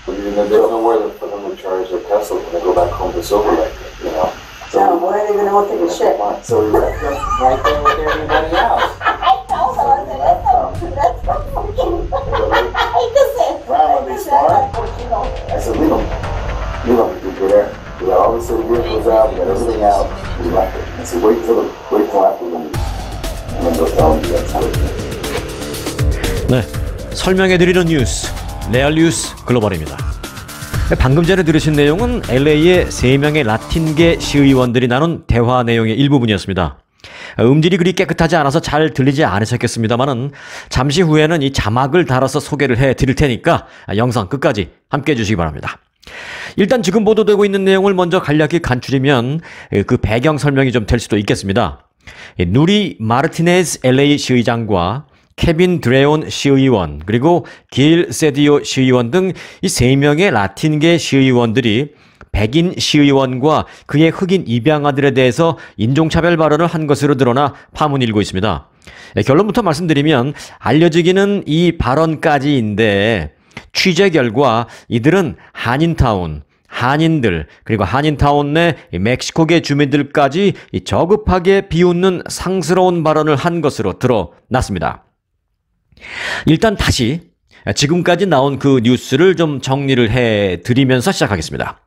And then there's nowhere for them to charge their Tesla when they go back home to Silver Lake, you know. So where are they going to go take a shit? So we left them right there with everybody else. I told her, I said, that's so fucking, I hate to say it. Right, when they start, I said, leave them to go there. We got all the city vehicles out, we got everything out, we left it. I said, wait till after the meeting. And then go tell them that's how it is. 네, 설명해드리는 뉴스, 레알뉴스 글로벌입니다. 방금 전에 들으신 내용은 LA의 3명의 라틴계 시의원들이 나눈 대화 내용의 일부분이었습니다. 음질이 그리 깨끗하지 않아서 잘 들리지 않으셨겠습니다만은 잠시 후에는 이 자막을 달아서 소개를 해드릴 테니까 영상 끝까지 함께 해주시기 바랍니다. 일단 지금 보도되고 있는 내용을 먼저 간략히 간추리면 그 배경 설명이 좀 될 수도 있겠습니다. 누리 마르티네즈 LA 시의장과 케빈 드레온 시의원 그리고 길 세디오 시의원 등 이 3명의 라틴계 시의원들이 백인 시의원과 그의 흑인 입양아들에 대해서 인종차별 발언을 한 것으로 드러나 파문이 일고 있습니다. 결론부터 말씀드리면 알려지기는 이 발언까지인데 취재 결과 이들은 한인타운, 한인들 그리고 한인타운 내 멕시코계 주민들까지 저급하게 비웃는 상스러운 발언을 한 것으로 드러났습니다. 일단 다시 지금까지 나온 그 뉴스를 좀 정리를 해드리면서 시작하겠습니다.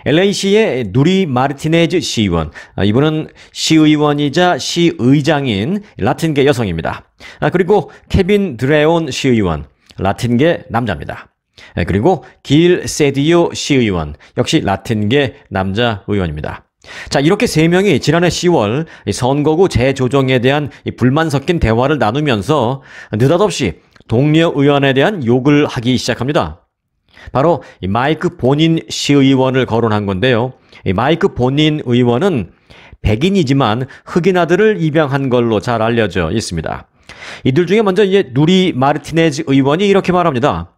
LA시의 누리 마르티네즈 시의원, 이분은 시의원이자 시의장인 라틴계 여성입니다. 그리고 케빈 드레온 시의원, 라틴계 남자입니다. 그리고 길 세디오 시의원, 역시 라틴계 남자 의원입니다. 자, 이렇게 3명이 지난해 10월 선거구 재조정에 대한 불만 섞인 대화를 나누면서 느닷없이 동료 의원에 대한 욕을 하기 시작합니다. 바로 마이크 본인 시의원을 거론한 건데요. 마이크 본인 의원은 백인이지만 흑인 아들을 입양한 걸로 잘 알려져 있습니다. 이들 중에 먼저 누리 마르티네즈 의원이 이렇게 말합니다.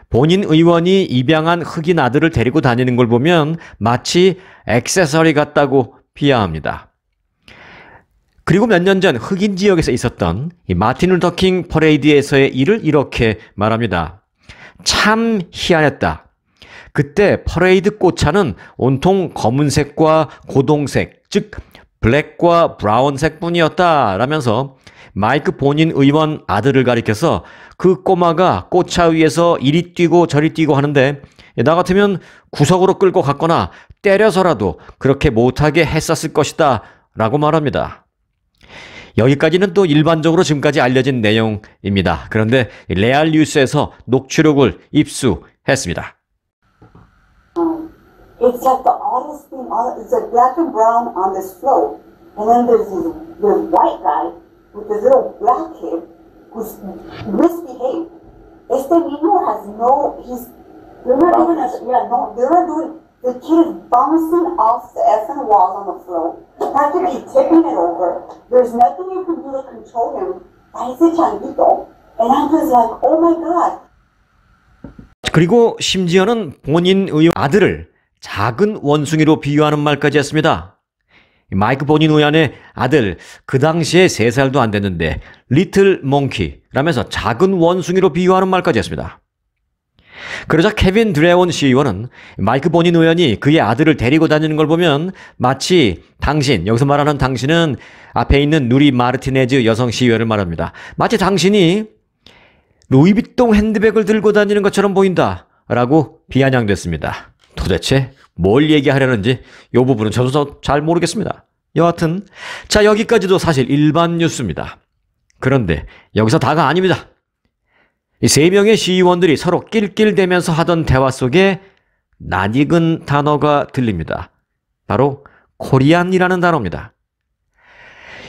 본인 의원이 입양한 흑인 아들을 데리고 다니는 걸 보면 마치 액세서리 같다고 비하합니다. 그리고 몇 년 전 흑인 지역에서 있었던 이 마틴 루터 킹 퍼레이드에서의 일을 이렇게 말합니다. 참 희한했다. 그때 퍼레이드 꽃차는 온통 검은색과 고동색, 즉 블랙과 브라운색 뿐이었다 라면서 마이크 본인 의원 아들을 가리켜서 그 꼬마가 꽃차 위에서 이리 뛰고 저리 뛰고 하는데 나 같으면 구석으로 끌고 갔거나 때려서라도 그렇게 못하게 했었을 것이다 라고 말합니다. 여기까지는 또 일반적으로 지금까지 알려진 내용입니다. 그런데 레알 뉴스에서 녹취록을 입수했습니다. It's like the oddest thing. It's like black and brown on this float, and then there's white guy with this little black kid who's misbehaved. Este niño has they're not doing it. Yeah, no, they're not doing. The kid is bouncing off the effing walls on the float, practically tipping it over. There's nothing you can do to control him. Parece changuito, and I'm just like, oh my god. 그리고 심지어는 본인 의원 아들을 작은 원숭이로 비유하는 말까지 했습니다. 마이크 본인 의원의 아들, 그 당시에 3살도 안 됐는데 리틀 몽키라면서 작은 원숭이로 비유하는 말까지 했습니다. 그러자 케빈 드레온 시의원은 마이크 본인 의원이 그의 아들을 데리고 다니는 걸 보면 마치 당신, 여기서 말하는 당신은 앞에 있는 누리 마르티네즈 여성 시의원을 말합니다. 마치 당신이 루이비통 핸드백을 들고 다니는 것처럼 보인다 라고 비아냥됐습니다. 도대체 뭘 얘기하려는지 이 부분은 저도 잘 모르겠습니다. 여하튼 자, 여기까지도 사실 일반 뉴스입니다. 그런데 여기서 다가 아닙니다. 이 3명의 시의원들이 서로 낄낄대면서 하던 대화 속에 낯익은 단어가 들립니다. 바로 코리안이라는 단어입니다.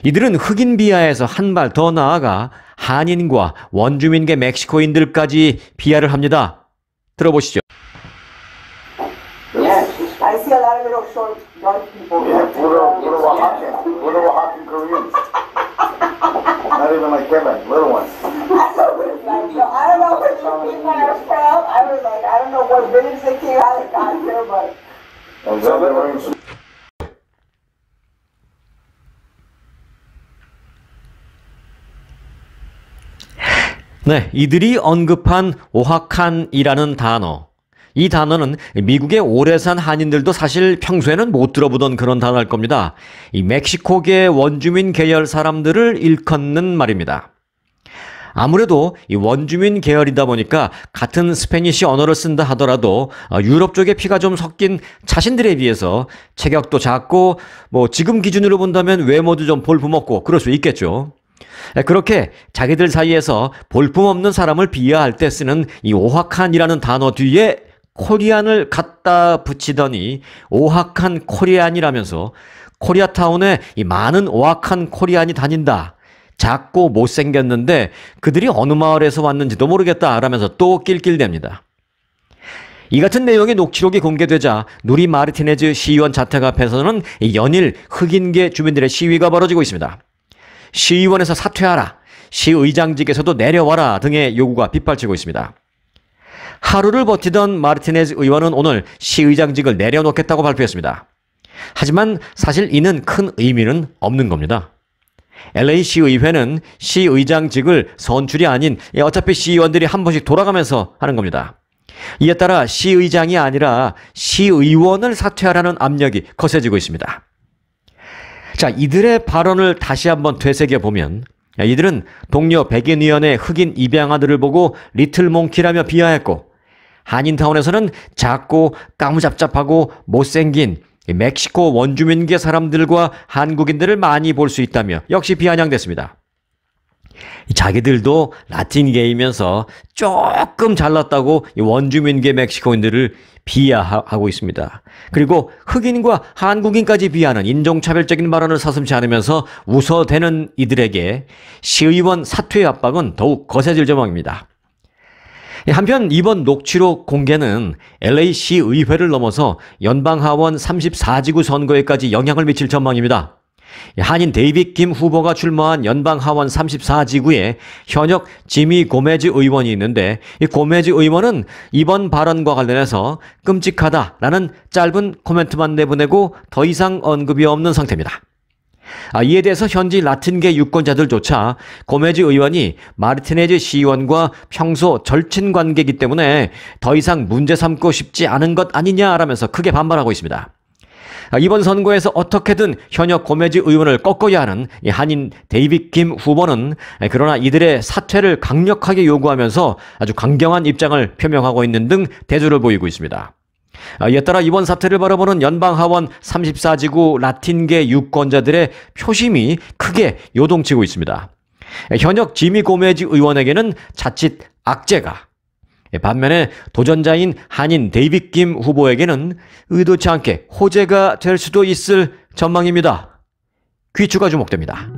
이들은 흑인 비하에서 한 발 더 나아가 한인과 원주민계 멕시코인들까지 비하를 합니다. 들어보시죠. I see a lot of little short, dark people. Yeah, little Oaxacan Koreans. Not even like Kevin, little ones. So I don't know where these people are from. I was like, I don't know what village they came out of got here, but. 네, 이들이 언급한 오하칸이라는 단어, 이 단어는 미국에 오래 산 한인들도 사실 평소에는 못 들어보던 그런 단어일 겁니다. 이 멕시코계 원주민 계열 사람들을 일컫는 말입니다. 아무래도 이 원주민 계열이다 보니까 같은 스페니쉬 언어를 쓴다 하더라도 유럽 쪽에 피가 좀 섞인 자신들에 비해서 체격도 작고 지금 기준으로 본다면 외모도 좀 볼품없고 그럴 수 있겠죠. 그렇게 자기들 사이에서 볼품없는 사람을 비하할 때 쓰는 이 오하칸이라는 단어 뒤에 코리안을 갖다 붙이더니 오하칸 코리안이라면서 코리아타운에 이 많은 오하칸 코리안이 다닌다. 작고 못생겼는데 그들이 어느 마을에서 왔는지도 모르겠다 라면서 또 낄낄댑니다. 이 같은 내용의 녹취록이 공개되자 누리 마르티네즈 시의원 자택 앞에서는 연일 흑인계 주민들의 시위가 벌어지고 있습니다. 시의원에서 사퇴하라, 시의장직에서도 내려와라 등의 요구가 빗발치고 있습니다. 하루를 버티던 마르티네즈 의원은 오늘 시의장직을 내려놓겠다고 발표했습니다. 하지만 사실 이는 큰 의미는 없는 겁니다. LA 시의회는 시의장직을 선출이 아닌 어차피 시의원들이 한 번씩 돌아가면서 하는 겁니다. 이에 따라 시의장이 아니라 시의원을 사퇴하라는 압력이 거세지고 있습니다. 자, 이들의 발언을 다시 한번 되새겨보면 이들은 동료 백인 의원의 흑인 입양아들을 보고 리틀 몽키라며 비하했고 한인타운에서는 작고 까무잡잡하고 못생긴 멕시코 원주민계 사람들과 한국인들을 많이 볼 수 있다며 역시 비아냥댔습니다. 자기들도 라틴계이면서 조금 잘났다고 원주민계 멕시코인들을 비하하고 있습니다. 그리고 흑인과 한국인까지 비하하는 인종차별적인 발언을 서슴지 않으면서 웃어대는 이들에게 시의원 사퇴 압박은 더욱 거세질 전망입니다. 한편 이번 녹취록 공개는 LA 시의회를 넘어서 연방하원 34지구 선거에까지 영향을 미칠 전망입니다. 한인 데이빗 김 후보가 출마한 연방하원 34지구에 현역 지미 고메즈 의원이 있는데 이 고메즈 의원은 이번 발언과 관련해서 끔찍하다라는 짧은 코멘트만 내보내고 더 이상 언급이 없는 상태입니다. 이에 대해서 현지 라틴계 유권자들조차 고메즈 의원이 마르티네즈 시의원과 평소 절친 관계이기 때문에 더 이상 문제 삼고 싶지 않은 것 아니냐라면서 크게 반발하고 있습니다. 이번 선거에서 어떻게든 현역 고메즈 의원을 꺾어야 하는 한인 데이빗 김 후보는 그러나 이들의 사퇴를 강력하게 요구하면서 아주 강경한 입장을 표명하고 있는 등 대조를 보이고 있습니다. 이에 따라 이번 사태를 바라보는 연방하원 34지구 라틴계 유권자들의 표심이 크게 요동치고 있습니다. 현역 지미 고메즈 의원에게는 자칫 악재가, 반면에 도전자인 한인 데이빗 김 후보에게는 의도치 않게 호재가 될 수도 있을 전망입니다. 귀추가 주목됩니다.